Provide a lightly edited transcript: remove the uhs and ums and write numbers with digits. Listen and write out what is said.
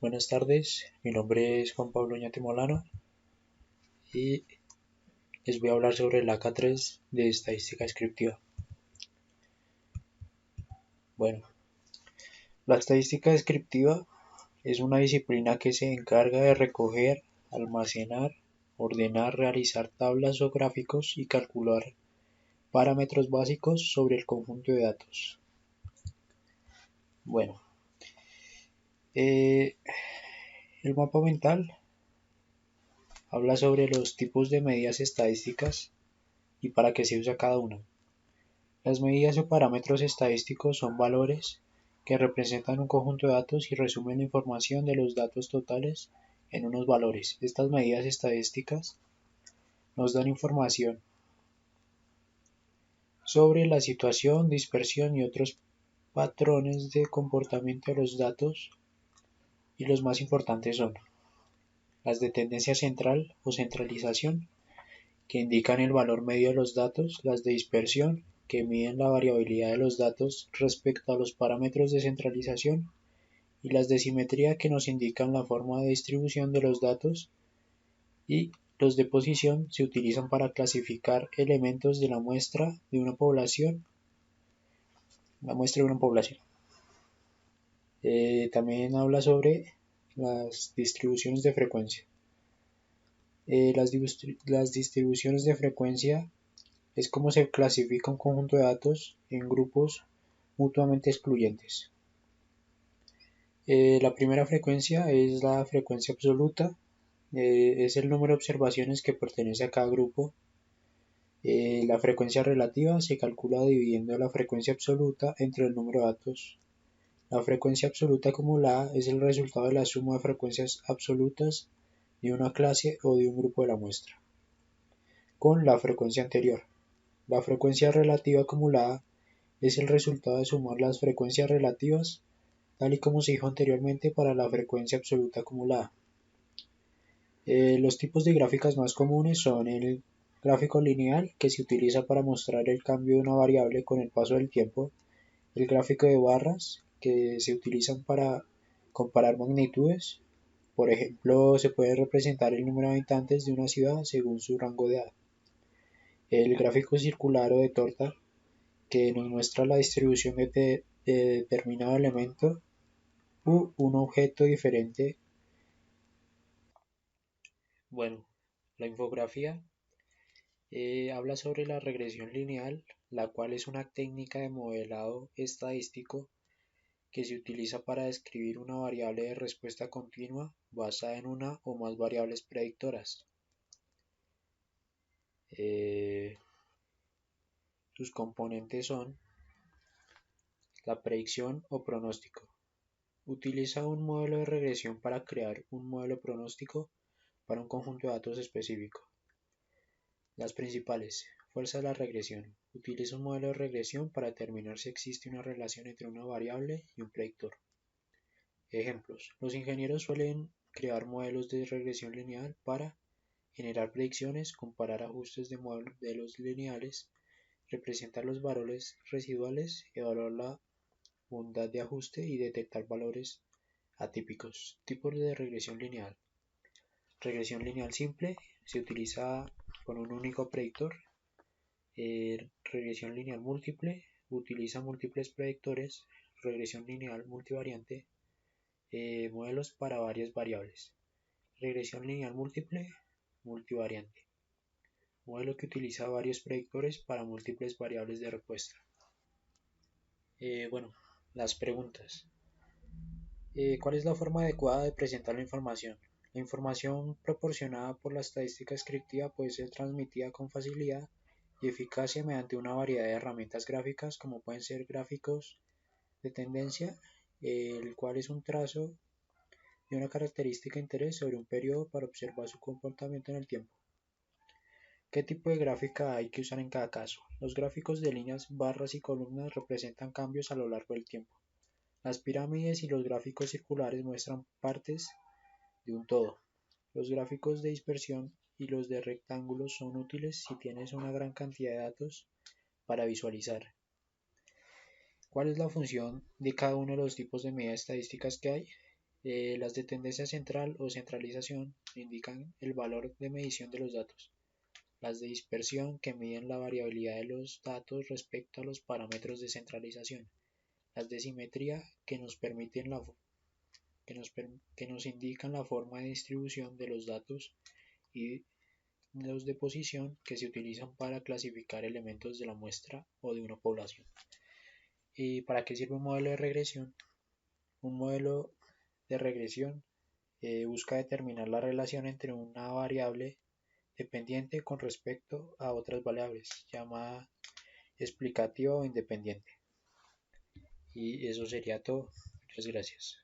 Buenas tardes, mi nombre es Juan Pablo Oñate Molano y les voy a hablar sobre la K3 de estadística descriptiva. Bueno, la estadística descriptiva es una disciplina que se encarga de recoger, almacenar, ordenar, realizar tablas o gráficos y calcular parámetros básicos sobre el conjunto de datos. Bueno, eh, el mapa mental habla sobre los tipos de medidas estadísticas y para qué se usa cada una. Las medidas o parámetros estadísticos son valores que representan un conjunto de datos y resumen la información de los datos totales en unos valores. Estas medidas estadísticas nos dan información sobre la situación, dispersión y otros patrones de comportamiento de los datos, y los más importantes son las de tendencia central o centralización, que indican el valor medio de los datos; las de dispersión, que miden la variabilidad de los datos respecto a los parámetros de centralización; y las de simetría, que nos indican la forma de distribución de los datos; y los de posición se utilizan para clasificar elementos de la muestra de una población. También habla sobre las distribuciones de frecuencia. Las distribuciones de frecuencia es como se clasifica un conjunto de datos en grupos mutuamente excluyentes. La primera frecuencia es la frecuencia absoluta, es el número de observaciones que pertenece a cada grupo. La frecuencia relativa se calcula dividiendo la frecuencia absoluta entre el número de datos. La frecuencia absoluta acumulada es el resultado de la suma de frecuencias absolutas de una clase o de un grupo de la muestra con la frecuencia anterior. La frecuencia relativa acumulada es el resultado de sumar las frecuencias relativas, tal y como se dijo anteriormente para la frecuencia absoluta acumulada. Los tipos de gráficas más comunes son el gráfico lineal, que se utiliza para mostrar el cambio de una variable con el paso del tiempo; el gráfico de barras, que se utilizan para comparar magnitudes; por ejemplo, se puede representar el número de habitantes de una ciudad según su rango de edad; el gráfico circular o de torta, que nos muestra la distribución de determinado elemento u un objeto diferente. Bueno, la infografía habla sobre la regresión lineal, la cual es una técnica de modelado estadístico que se utiliza para describir una variable de respuesta continua basada en una o más variables predictoras. Sus componentes son la predicción o pronóstico. Utiliza un modelo de regresión para crear un modelo pronóstico para un conjunto de datos específico. Las principales. Fuerza de la regresión. Utiliza un modelo de regresión para determinar si existe una relación entre una variable y un predictor. Ejemplos. Los ingenieros suelen crear modelos de regresión lineal para generar predicciones, comparar ajustes de modelos lineales, representar los valores residuales, evaluar la bondad de ajuste y detectar valores atípicos. Tipos de regresión lineal. Regresión lineal simple se utiliza con un único predictor. Regresión lineal múltiple utiliza múltiples predictores. Regresión lineal multivariante, modelos para varias variables. Regresión lineal múltiple multivariante, modelo que utiliza varios predictores para múltiples variables de respuesta. Bueno, las preguntas. ¿Cuál es la forma adecuada de presentar la información? La información proporcionada por la estadística descriptiva puede ser transmitida con facilidad y eficacia mediante una variedad de herramientas gráficas, como pueden ser gráficos de tendencia, el cual es un trazo de una característica de interés sobre un periodo para observar su comportamiento en el tiempo. ¿Qué tipo de gráfica hay que usar en cada caso? Los gráficos de líneas, barras y columnas representan cambios a lo largo del tiempo. Las pirámides y los gráficos circulares muestran partes de un todo. Los gráficos de dispersión y los de rectángulos son útiles si tienes una gran cantidad de datos para visualizar. ¿Cuál es la función de cada uno de los tipos de medidas estadísticas que hay? Las de tendencia central o centralización indican el valor de medición de los datos. Las de dispersión, que miden la variabilidad de los datos respecto a los parámetros de centralización. Las de simetría, que nos indican la forma de distribución de los datos, y los de posición, que se utilizan para clasificar elementos de la muestra o de una población. ¿Y para qué sirve un modelo de regresión? Un modelo de regresión busca determinar la relación entre una variable dependiente con respecto a otras variables, llamada explicativa o independiente. Y eso sería todo. Muchas gracias.